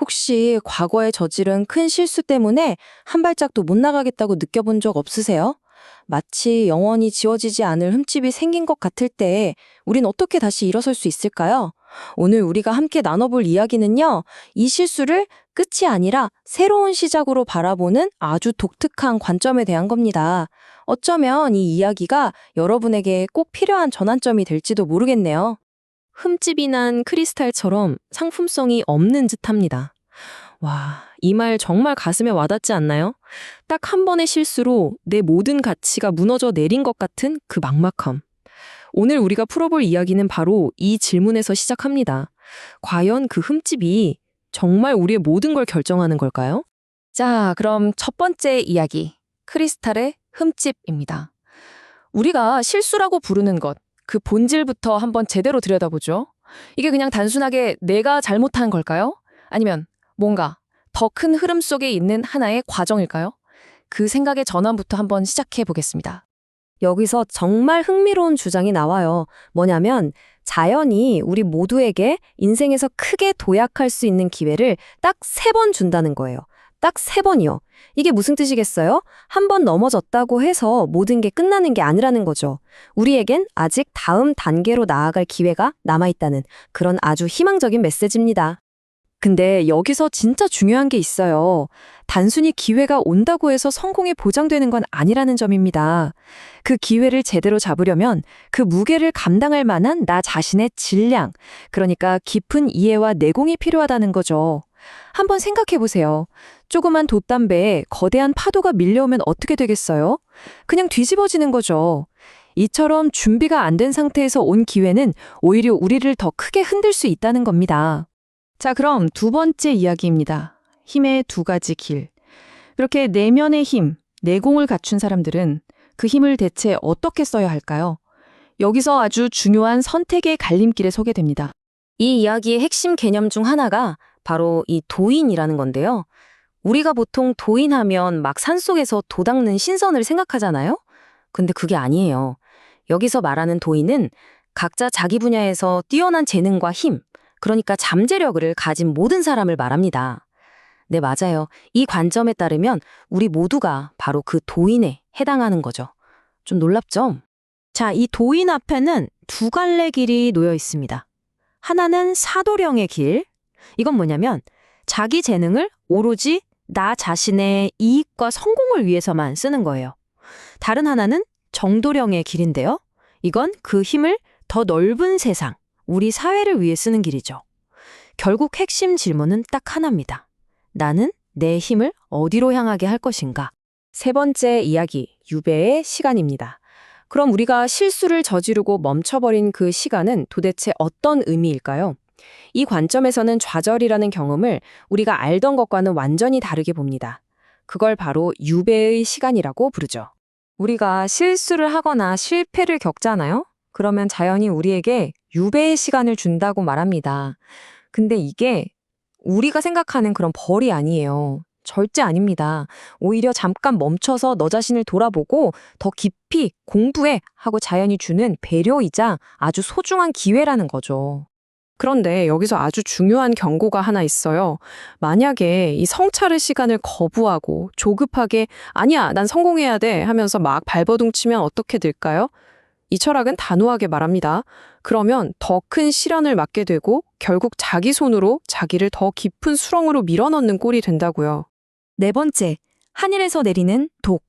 혹시 과거에 저지른 큰 실수 때문에 한 발짝도 못 나가겠다고 느껴본 적 없으세요? 마치 영원히 지워지지 않을 흠집이 생긴 것 같을 때 우린 어떻게 다시 일어설 수 있을까요? 오늘 우리가 함께 나눠볼 이야기는요, 이 실수를 끝이 아니라 새로운 시작으로 바라보는 아주 독특한 관점에 대한 겁니다. 어쩌면 이 이야기가 여러분에게 꼭 필요한 전환점이 될지도 모르겠네요. 흠집이 난 크리스탈처럼 상품성이 없는 듯합니다. 와, 이 말 정말 가슴에 와닿지 않나요? 딱 한 번의 실수로 내 모든 가치가 무너져 내린 것 같은 그 막막함. 오늘 우리가 풀어볼 이야기는 바로 이 질문에서 시작합니다. 과연 그 흠집이 정말 우리의 모든 걸 결정하는 걸까요? 자, 그럼 첫 번째 이야기. 크리스탈의 흠집입니다. 우리가 실수라고 부르는 것, 그 본질부터 한번 제대로 들여다보죠. 이게 그냥 단순하게 내가 잘못한 걸까요? 아니면 뭔가 더 큰 흐름 속에 있는 하나의 과정일까요? 그 생각의 전환부터 한번 시작해 보겠습니다. 여기서 정말 흥미로운 주장이 나와요. 뭐냐면 자연이 우리 모두에게 인생에서 크게 도약할 수 있는 기회를 딱 3번 준다는 거예요. 딱 3번이요. 이게 무슨 뜻이겠어요? 한 번 넘어졌다고 해서 모든 게 끝나는 게 아니라는 거죠. 우리에겐 아직 다음 단계로 나아갈 기회가 남아있다는 그런 아주 희망적인 메시지입니다. 근데 여기서 진짜 중요한 게 있어요. 단순히 기회가 온다고 해서 성공이 보장되는 건 아니라는 점입니다. 그 기회를 제대로 잡으려면 그 무게를 감당할 만한 나 자신의 질량, 그러니까 깊은 이해와 내공이 필요하다는 거죠. 한번 생각해 보세요. 조그만 돛담배에 거대한 파도가 밀려오면 어떻게 되겠어요? 그냥 뒤집어지는 거죠. 이처럼 준비가 안 된 상태에서 온 기회는 오히려 우리를 더 크게 흔들 수 있다는 겁니다. 자, 그럼 두 번째 이야기입니다. 힘의 2가지 길. 그렇게 내면의 힘, 내공을 갖춘 사람들은 그 힘을 대체 어떻게 써야 할까요? 여기서 아주 중요한 선택의 갈림길에 서게 됩니다. 이 이야기의 핵심 개념 중 하나가 바로 이 도인이라는 건데요. 우리가 보통 도인하면 막 산속에서 도닦는 신선을 생각하잖아요? 근데 그게 아니에요. 여기서 말하는 도인은 각자 자기 분야에서 뛰어난 재능과 힘, 그러니까 잠재력을 가진 모든 사람을 말합니다. 네, 맞아요. 이 관점에 따르면 우리 모두가 바로 그 도인에 해당하는 거죠. 좀 놀랍죠? 자, 이 도인 앞에는 2갈래 길이 놓여 있습니다. 하나는 사도령의 길. 이건 뭐냐면 자기 재능을 오로지 나 자신의 이익과 성공을 위해서만 쓰는 거예요. 다른 하나는 정도령의 길인데요. 이건 그 힘을 더 넓은 세상, 우리 사회를 위해 쓰는 길이죠. 결국 핵심 질문은 딱 하나입니다. 나는 내 힘을 어디로 향하게 할 것인가? 3번째 이야기, 유배의 시간입니다. 그럼 우리가 실수를 저지르고 멈춰버린 그 시간은 도대체 어떤 의미일까요? 이 관점에서는 좌절이라는 경험을 우리가 알던 것과는 완전히 다르게 봅니다. 그걸 바로 유배의 시간이라고 부르죠. 우리가 실수를 하거나 실패를 겪잖아요? 그러면 자연이 우리에게 유배의 시간을 준다고 말합니다. 근데 이게 우리가 생각하는 그런 벌이 아니에요. 절대 아닙니다. 오히려 잠깐 멈춰서 너 자신을 돌아보고 더 깊이 공부해 하고 자연이 주는 배려이자 아주 소중한 기회라는 거죠. 그런데 여기서 아주 중요한 경고가 하나 있어요. 만약에 이 성찰의 시간을 거부하고 조급하게 아니야, 난 성공해야 돼 하면서 막 발버둥 치면 어떻게 될까요? 이 철학은 단호하게 말합니다. 그러면 더 큰 시련을 맞게 되고 결국 자기 손으로 자기를 더 깊은 수렁으로 밀어넣는 꼴이 된다고요. 4번째, 하늘에서 내리는 독.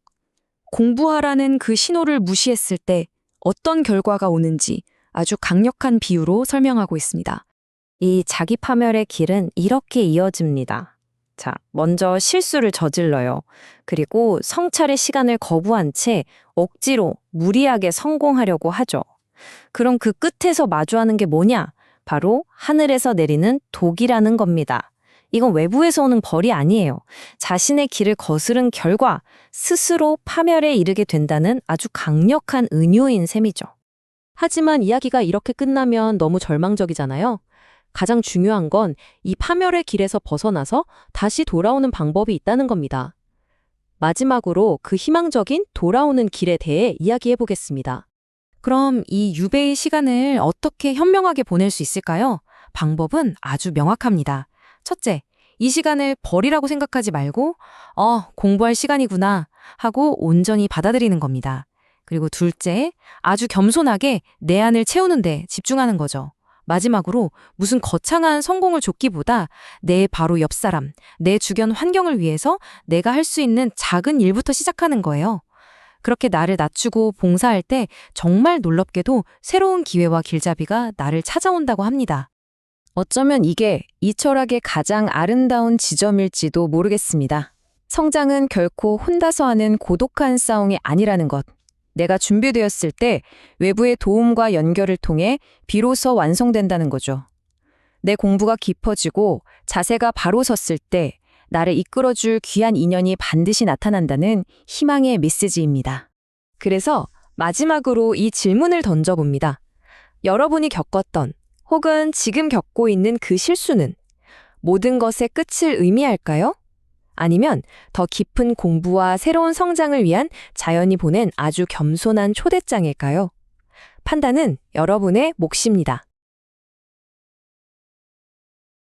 공부하라는 그 신호를 무시했을 때 어떤 결과가 오는지 아주 강력한 비유로 설명하고 있습니다. 이 자기 파멸의 길은 이렇게 이어집니다. 자, 먼저 실수를 저질러요. 그리고 성찰의 시간을 거부한 채 억지로 무리하게 성공하려고 하죠. 그럼 그 끝에서 마주하는 게 뭐냐? 바로 하늘에서 내리는 독이라는 겁니다. 이건 외부에서 오는 벌이 아니에요. 자신의 길을 거스른 결과 스스로 파멸에 이르게 된다는 아주 강력한 은유인 셈이죠. 하지만 이야기가 이렇게 끝나면 너무 절망적이잖아요. 가장 중요한 건 이 파멸의 길에서 벗어나서 다시 돌아오는 방법이 있다는 겁니다. 마지막으로 그 희망적인 돌아오는 길에 대해 이야기해 보겠습니다. 그럼 이 유배의 시간을 어떻게 현명하게 보낼 수 있을까요? 방법은 아주 명확합니다. 첫째, 이 시간을 벌이라고 생각하지 말고, 공부할 시간이구나 하고 온전히 받아들이는 겁니다. 그리고 둘째, 아주 겸손하게 내 안을 채우는 데 집중하는 거죠. 마지막으로 무슨 거창한 성공을 쫓기보다 내 바로 옆 사람, 내 주변 환경을 위해서 내가 할 수 있는 작은 일부터 시작하는 거예요. 그렇게 나를 낮추고 봉사할 때 정말 놀랍게도 새로운 기회와 길잡이가 나를 찾아온다고 합니다. 어쩌면 이게 이 철학의 가장 아름다운 지점일지도 모르겠습니다. 성장은 결코 혼자서 하는 고독한 싸움이 아니라는 것. 내가 준비되었을 때 외부의 도움과 연결을 통해 비로소 완성된다는 거죠. 내 공부가 깊어지고 자세가 바로 섰을 때 나를 이끌어줄 귀한 인연이 반드시 나타난다는 희망의 메시지입니다. 그래서 마지막으로 이 질문을 던져봅니다. 여러분이 겪었던 혹은 지금 겪고 있는 그 실수는 모든 것의 끝을 의미할까요? 아니면 더 깊은 공부와 새로운 성장을 위한 자연이 보낸 아주 겸손한 초대장일까요? 판단은 여러분의 몫입니다.